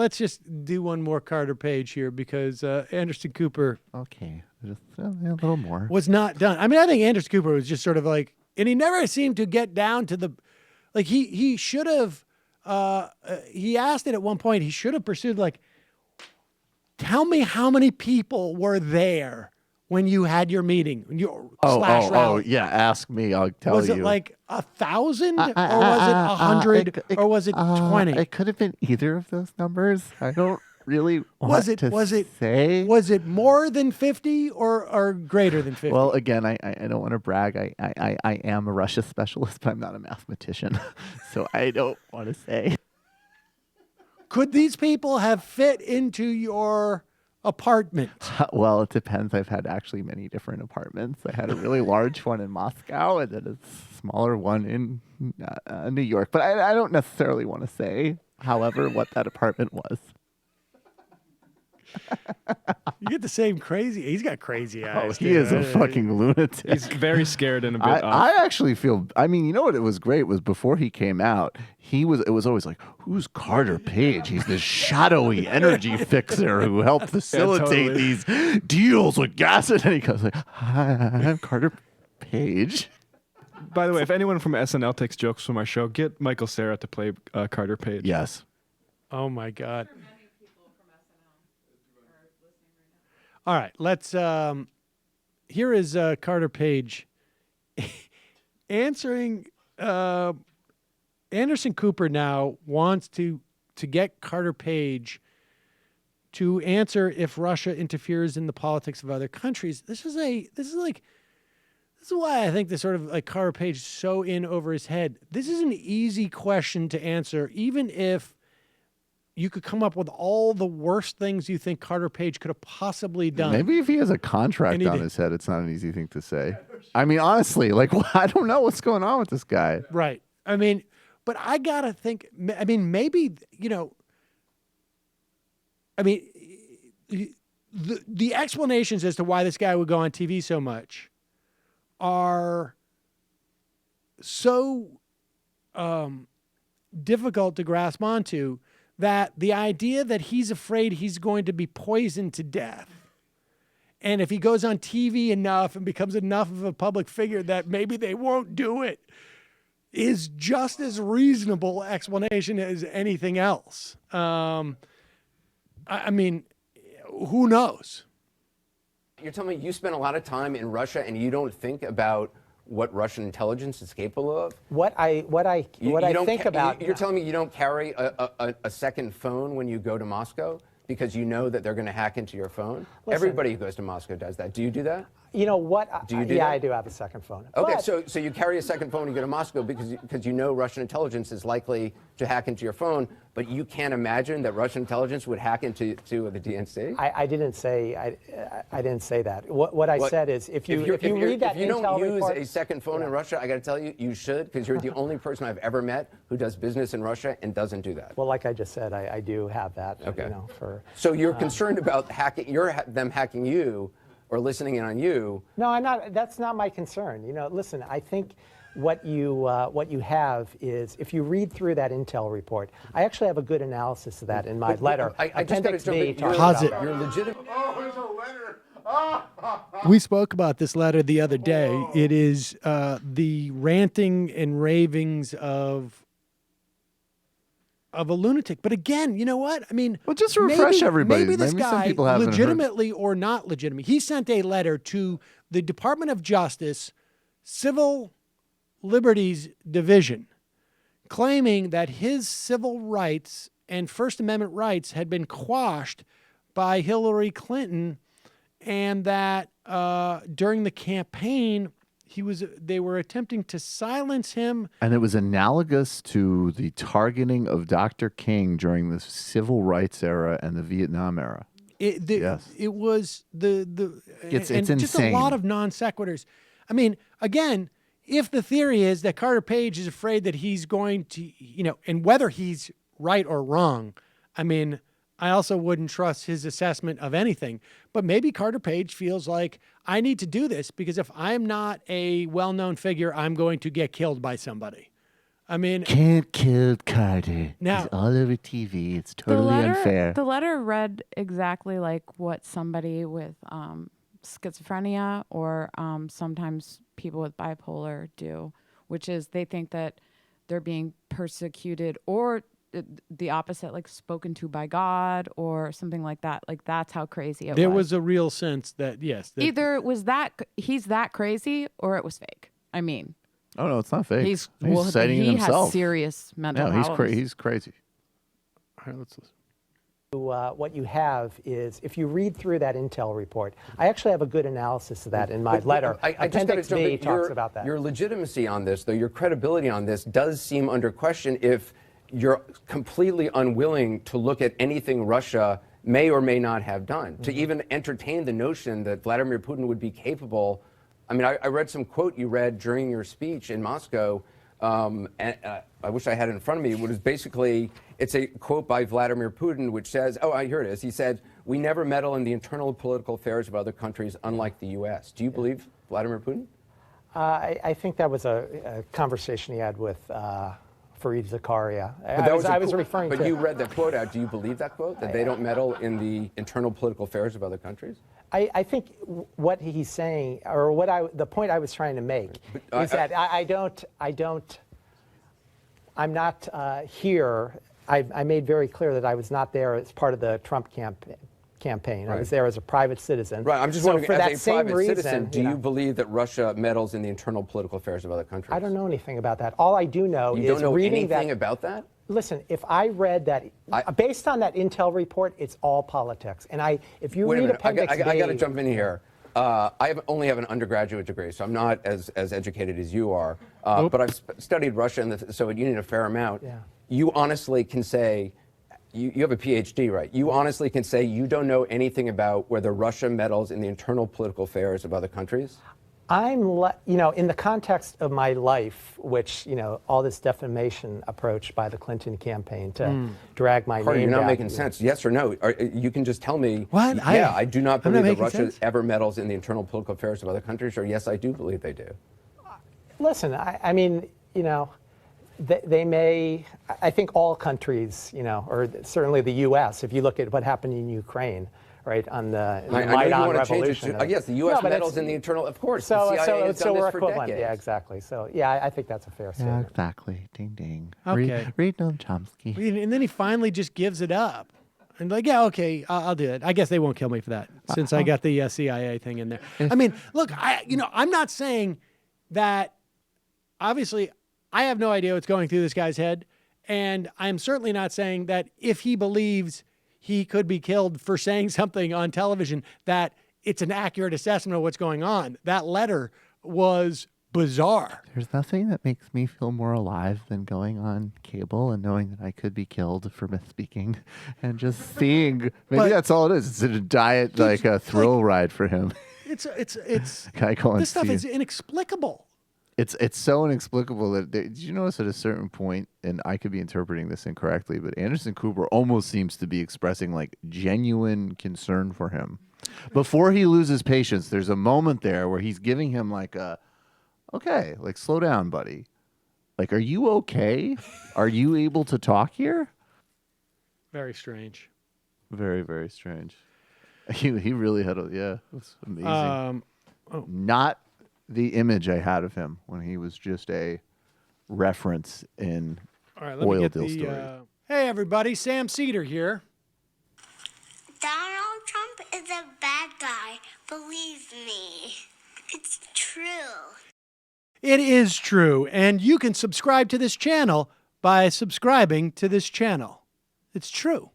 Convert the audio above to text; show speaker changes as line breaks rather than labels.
let's just do one more Carter Page here because Anderson Cooper.
Okay, just a little more.
Was not done. I mean, I think Anderson Cooper was just sort of like, and he never seemed to get down to the, like he should have. He asked it at one point. He should have pursued like, tell me how many people were there when you had your meeting. Rally.
Yeah. Ask me. I'll tell you.
Was it like 1,000 or was it 100 or was it 20?
It could have been either of those numbers. I don't really want to say.
Was it more than 50 or greater than 50?
Well, again, I don't want to brag. I am a Russia specialist, but I'm not a mathematician, so I don't want to say.
Could these people have fit into your apartment?
Well, it depends. I've had actually many different apartments. I had a really large one in Moscow and then a smaller one in New York. But I don't necessarily want to say, however, what that apartment was.
You get the same crazy. He's got crazy eyes.
He is a fucking lunatic.
He's very scared and a bit off.
I actually feel. I mean, you know what? It was great was before he came out. It was always like, who's Carter Page? He's this shadowy energy fixer who helped facilitate these deals with gas. And he goes like, "Hi, I'm Carter Page."
By the way, if anyone from SNL takes jokes from our show, get Michael Cera to play Carter Page.
Yes.
Oh my God. All right, let's. Here is Carter Page answering. Anderson Cooper now wants to get Carter Page to answer if Russia interferes in the politics of other countries. This is why I think this sort of like Carter Page is so in over his head. This is an easy question to answer, even if you could come up with all the worst things you think Carter Page could have possibly done.
Maybe if he has a contract on his head, it's not an easy thing to say. I mean, honestly, like, I don't know what's going on with this guy.
Right. I mean, but I got to think, I mean, maybe, the explanations as to why this guy would go on TV so much are so difficult to grasp onto that the idea that he's afraid he's going to be poisoned to death, and if he goes on TV enough and becomes enough of a public figure that maybe they won't do it, is just as reasonable explanation as anything else. I mean, who knows?
You're telling me you spent a lot of time in Russia and you don't think about what Russian intelligence is capable of?
What I think about.
You're telling me you don't carry a second phone when you go to Moscow because you know that they're going to hack into your phone? Listen, everybody who goes to Moscow does that. Do you do that?
You know what?
Do you do
yeah,
that?
I do have a second phone.
Okay,
but,
so you carry a second phone when you go to Moscow because you know Russian intelligence is likely to hack into your phone, but you can't imagine that Russian intelligence would hack into the DNC?
I didn't say that. What I said is if you read that
if you don't use
report,
a second phone in Russia, I got to tell you, you should, because you're the only person I've ever met who does business in Russia and doesn't do that.
Well, like I just said, I do have that.
Okay.
So
you're concerned about them hacking you or listening in on you?
No, I'm not. That's not my concern. Listen, I think what you have is, if you read through that intel report, I actually have a good analysis of that in my letter.
I just got to jump in. You're legitimate.
Oh, there's a letter.
We spoke about this letter the other day. It is the ranting and ravings of a lunatic. But again, you know what? I mean,
well, just to refresh everybody.
Maybe this guy,
some people haven't
legitimately or not legitimate, he sent a letter to the Department of Justice Civil Liberties Division claiming that his civil rights and First Amendment rights had been quashed by Hillary Clinton, and that during the campaign, they were attempting to silence him.
And it was analogous to the targeting of Dr. King during the civil rights era and the Vietnam era.
Yes. It was
it's
insane. Just a lot of non sequiturs. I mean, again, if the theory is that Carter Page is afraid that he's going to, and whether he's right or wrong, I mean, I also wouldn't trust his assessment of anything. But maybe Carter Page feels like, I need to do this because if I'm not a well-known figure, I'm going to get killed by somebody. I mean,
Can't kill Carter.
Now-
He's all over TV. It's totally unfair.
The letter read exactly like what somebody with schizophrenia or sometimes people with bipolar do, which is they think that they're being persecuted or the opposite, like spoken to by God or something like that. Like that's how crazy it
there
was.
was a real sense that, yes. That,
Either it was that he's that crazy or it was fake. I mean,
Oh no, it's not fake.
he's
citing
he
himself.
has serious mental
No,
problems.
he's crazy.
All right, let's listen.
What you have is, if you read through that intel report, I actually have a good analysis of that in my letter.
I just gotta
Appendix
jump
B
in.
talks about that.
Your legitimacy on this, though, your credibility on this does seem under question if you're completely unwilling to look at anything Russia may or may not have done, to even entertain the notion that Vladimir Putin would be capable. I mean, I read some quote you read during your speech in Moscow, and I wish I had it in front of me. It was basically, it's a quote by Vladimir Putin, which says, here it is. He said, "We never meddle in the internal political affairs of other countries, unlike the U.S." Do you believe Vladimir Putin?
I think that was a conversation he had with Fareed Zakaria.
But that
I was referring
but
to.
you read that quote out. Do you believe that quote, that they don't meddle in the internal political affairs of other countries?
I think what he's saying, or the point I was trying to make, is that I'm not here. I made very clear that I was not there as part of the Trump campaign. I was there as a private citizen.
Right. I'm just
so
wondering,
for that
as a
same
private
reason,
citizen, do you believe that Russia meddles in the internal political affairs of other countries?
I don't know anything about that. All I do know
You
is
don't know
reading
anything
that.
about that?
Listen, if I read that, based on that intel report, it's all politics. And if you
Wait a
read
minute.
Appendix B,
I got to jump in here. Only have an undergraduate degree, so I'm not as educated as you are. But I've studied Russia and the Soviet Union a fair amount.
Yeah.
You honestly can say, you have a PhD, right? You honestly can say you don't know anything about whether Russia meddles in the internal political affairs of other countries?
in the context of my life, which, all this defamation approach by the Clinton campaign to drag my
Carter,
name
you're not
down,
making sense. Yes or no? You can just tell me.
What?
Yeah, I do not
I'm not
believe that
making
Russia
sense.
ever meddles in the internal political affairs of other countries, or yes, I do believe they do.
Listen, they may, I think all countries, or certainly the U.S., if you look at what happened in Ukraine, right, on the
I know you
Maidan
want to change
revolution.
it to, yes, the U.S.
No, but
meddles
it's-
in the internal, of course.
So,
the CIA has done
we're
this for
equivalent.
decades.
Yeah, exactly. So, yeah, I think that's a fair
Yeah,
statement.
exactly. Ding ding.
Okay.
Read Noam Chomsky.
And then he finally just gives it up. And like, yeah, okay, I'll do it. I guess they won't kill me for that since I got the CIA thing in there. I mean, look, I'm not saying that, obviously, I have no idea what's going through this guy's head. And I'm certainly not saying that if he believes he could be killed for saying something on television, that it's an accurate assessment of what's going on. That letter was bizarre.
There's nothing that makes me feel more alive than going on cable and knowing that I could be killed for misspeaking and just seeing. Maybe
But-
that's all it is. It's a diet, like a thrill ride for him.
It's
I go and
this stuff
see
is inexplicable.
It's so inexplicable that did you notice at a certain point, and I could be interpreting this incorrectly, but Anderson Cooper almost seems to be expressing like genuine concern for him. Before he loses patience, there's a moment there where he's giving him like okay, like slow down, buddy. Like, are you okay? Are you able to talk here?
Very strange.
Very, very strange. He really had it was amazing. Not the image I had of him when he was just a reference in
All right, let
Oil
me get
Deal
the.
Story.
Hey, everybody, Sam Seder here.
Donald Trump is a bad guy. Believe me. It's true.
It is true, and you can subscribe to this channel by subscribing to this channel. It's true.